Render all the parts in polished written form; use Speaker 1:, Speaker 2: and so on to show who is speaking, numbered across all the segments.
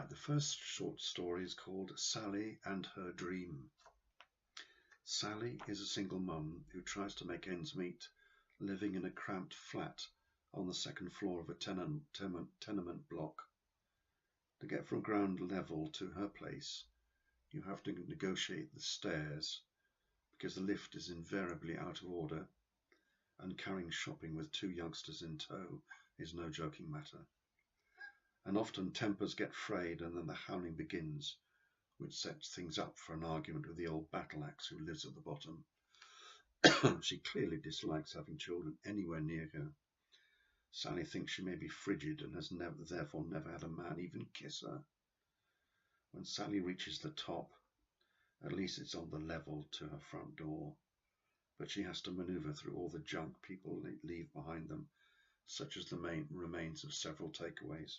Speaker 1: Right, the first short story is called Sally and Her Dream. Sally is a single mum who tries to make ends meet, living in a cramped flat on the second floor of a tenement block. To get from ground level to her place, you have to negotiate the stairs because the lift is invariably out of order, and carrying shopping with two youngsters in tow is no joking matter. And often tempers get frayed and then the howling begins, which sets things up for an argument with the old battle axe who lives at the bottom. She clearly dislikes having children anywhere near her. Sally thinks she may be frigid and has therefore never had a man even kiss her. When Sally reaches the top, at least it's on the level to her front door, but she has to maneuver through all the junk people leave behind them, such as the remains of several takeaways.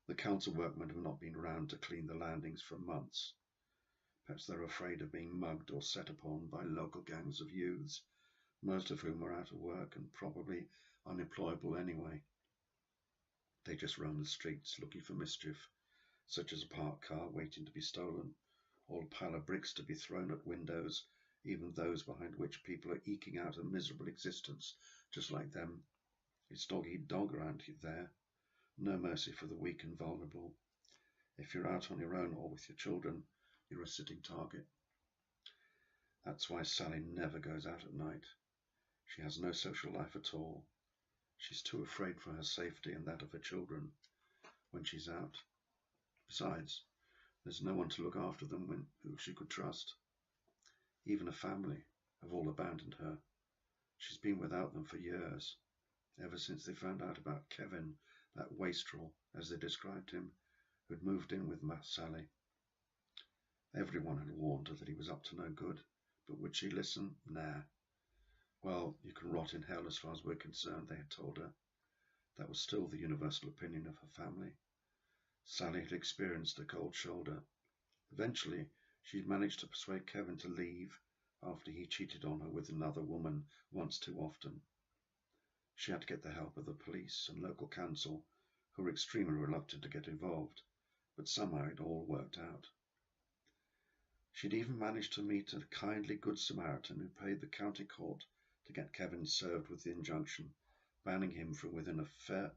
Speaker 1: The council workmen have not been round to clean the landings for months. Perhaps they're afraid of being mugged or set upon by local gangs of youths, most of whom are out of work and probably unemployable anyway. They just roam the streets looking for mischief, such as a parked car waiting to be stolen, or a pile of bricks to be thrown at windows, even those behind which people are eking out a miserable existence just like them. It's dog eat dog around there. No mercy for the weak and vulnerable. If you're out on your own or with your children, you're a sitting target. That's why Sally never goes out at night. She has no social life at all. She's too afraid for her safety and that of her children when she's out. Besides, there's no one to look after them who she could trust. Even her family have all abandoned her. She's been without them for years, ever since they found out about Kevin, that wastrel, as they described him, who'd moved in with Sally. Everyone had warned her that he was up to no good, but would she listen? Nah. Well, you can rot in hell as far as we're concerned, they had told her. That was still the universal opinion of her family. Sally had experienced a cold shoulder. Eventually, she'd managed to persuade Kevin to leave after he cheated on her with another woman once too often. She had to get the help of the police and local council, who were extremely reluctant to get involved, but somehow it all worked out. She'd even managed to meet a kindly good Samaritan who paid the county court to get Kevin served with the injunction, banning him from within a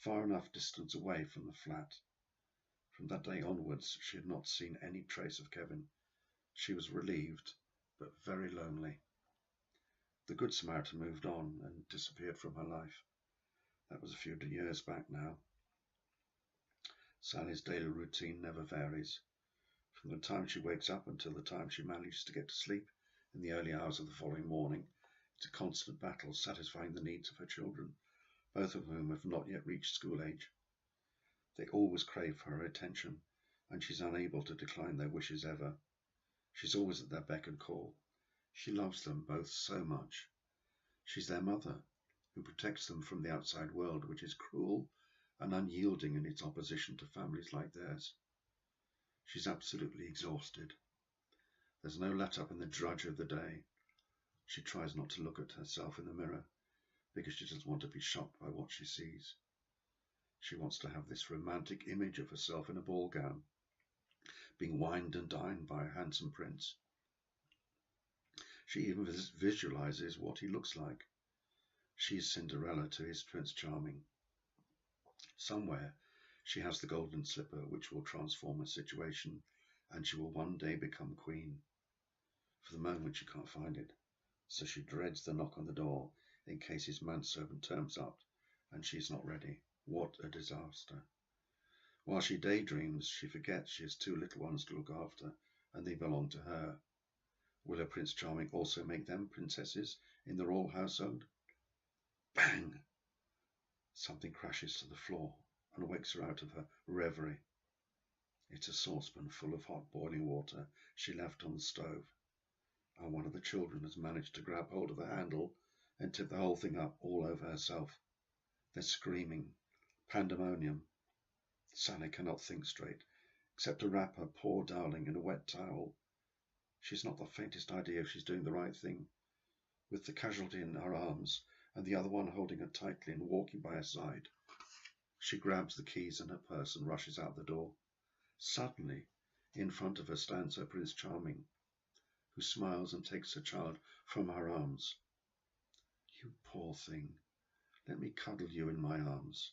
Speaker 1: far enough distance away from the flat. From that day onwards, she had not seen any trace of Kevin. She was relieved, but very lonely. The Good Samaritan moved on and disappeared from her life. That was a few years back now. Sally's daily routine never varies. From the time she wakes up until the time she manages to get to sleep in the early hours of the following morning, it's a constant battle satisfying the needs of her children, both of whom have not yet reached school age. They always crave for her attention, and she's unable to decline their wishes ever. She's always at their beck and call. She loves them both so much. She's their mother, who protects them from the outside world, which is cruel and unyielding in its opposition to families like theirs. She's absolutely exhausted. There's no let-up in the drudge of the day. She tries not to look at herself in the mirror, because she doesn't want to be shocked by what she sees. She wants to have this romantic image of herself in a ball gown, being wined and dined by a handsome prince. She even visualizes what he looks like. She is Cinderella to his Prince Charming. Somewhere she has the golden slipper which will transform her situation, and she will one day become queen. For the moment she can't find it, so she dreads the knock on the door in case his manservant turns up and she's not ready. What a disaster. While she daydreams, she forgets she has two little ones to look after, and they belong to her. Will her Prince Charming also make them princesses in the royal household? Bang! Something crashes to the floor and wakes her out of her reverie. It's a saucepan full of hot boiling water she left on the stove, and one of the children has managed to grab hold of the handle and tip the whole thing up all over herself. They're screaming. Pandemonium. Sally cannot think straight, except to wrap her poor darling in a wet towel. She's not the faintest idea if she's doing the right thing. With the casualty in her arms and the other one holding her tightly and walking by her side, she grabs the keys in her purse and rushes out the door. Suddenly, in front of her stands her Prince Charming, who smiles and takes her child from her arms. "You poor thing, let me cuddle you in my arms.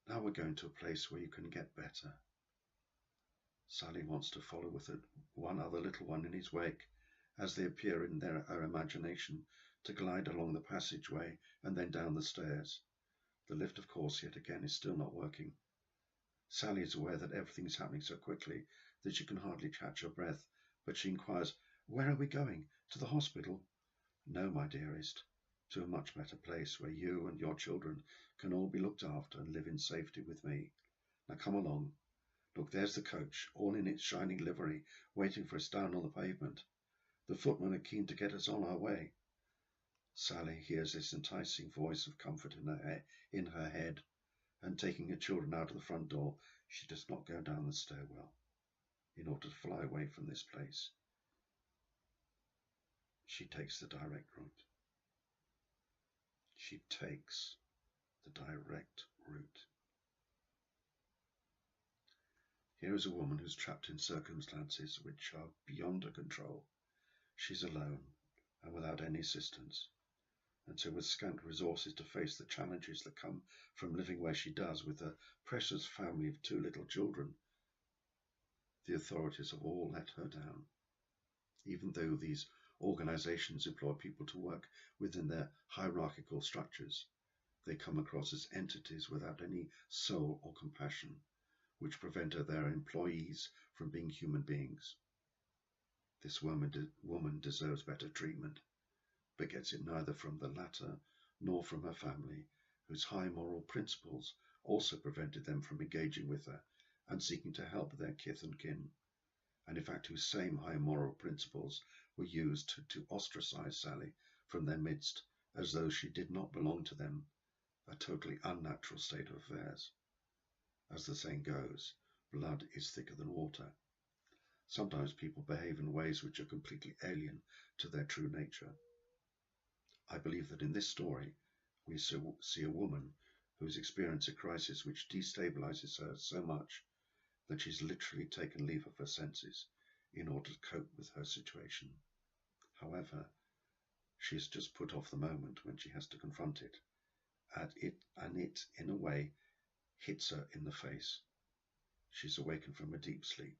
Speaker 1: Now we're going to a place where you can get better." Sally wants to follow with one other little one in his wake as they appear in her imagination to glide along the passageway and then down the stairs. The lift, of course, yet again is still not working. Sally is aware that everything is happening so quickly that she can hardly catch her breath, but she inquires, "Where are we going? To the hospital?" "No, my dearest, to a much better place where you and your children can all be looked after and live in safety with me. Now come along. Look, there's the coach, all in its shining livery, waiting for us down on the pavement. The footmen are keen to get us on our way." Sally hears this enticing voice of comfort in her head, and taking her children out of the front door, she does not go down the stairwell in order to fly away from this place. She takes the direct route. She takes the direct route. Here is a woman who's trapped in circumstances which are beyond her control. She's alone and without any assistance, and so with scant resources to face the challenges that come from living where she does with a precious family of 2 little children. The authorities have all let her down. Even though these organizations employ people to work within their hierarchical structures, they come across as entities without any soul or compassion, which prevent their employees from being human beings. This woman deserves better treatment, but gets it neither from the latter nor from her family, whose high moral principles also prevented them from engaging with her and seeking to help their kith and kin, and in fact whose same high moral principles were used to ostracize Sally from their midst as though she did not belong to them, a totally unnatural state of affairs. As the saying goes, blood is thicker than water. Sometimes people behave in ways which are completely alien to their true nature. I believe that in this story we see a woman who has experienced a crisis which destabilizes her so much that she's literally taken leave of her senses in order to cope with her situation. However, she has just put off the moment when she has to confront it, and it, in a way, hits her in the face. She's awakened from a deep sleep,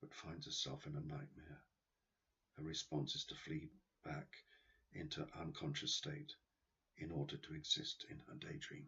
Speaker 1: but finds herself in a nightmare. Her response is to flee back into an unconscious state in order to exist in her daydream.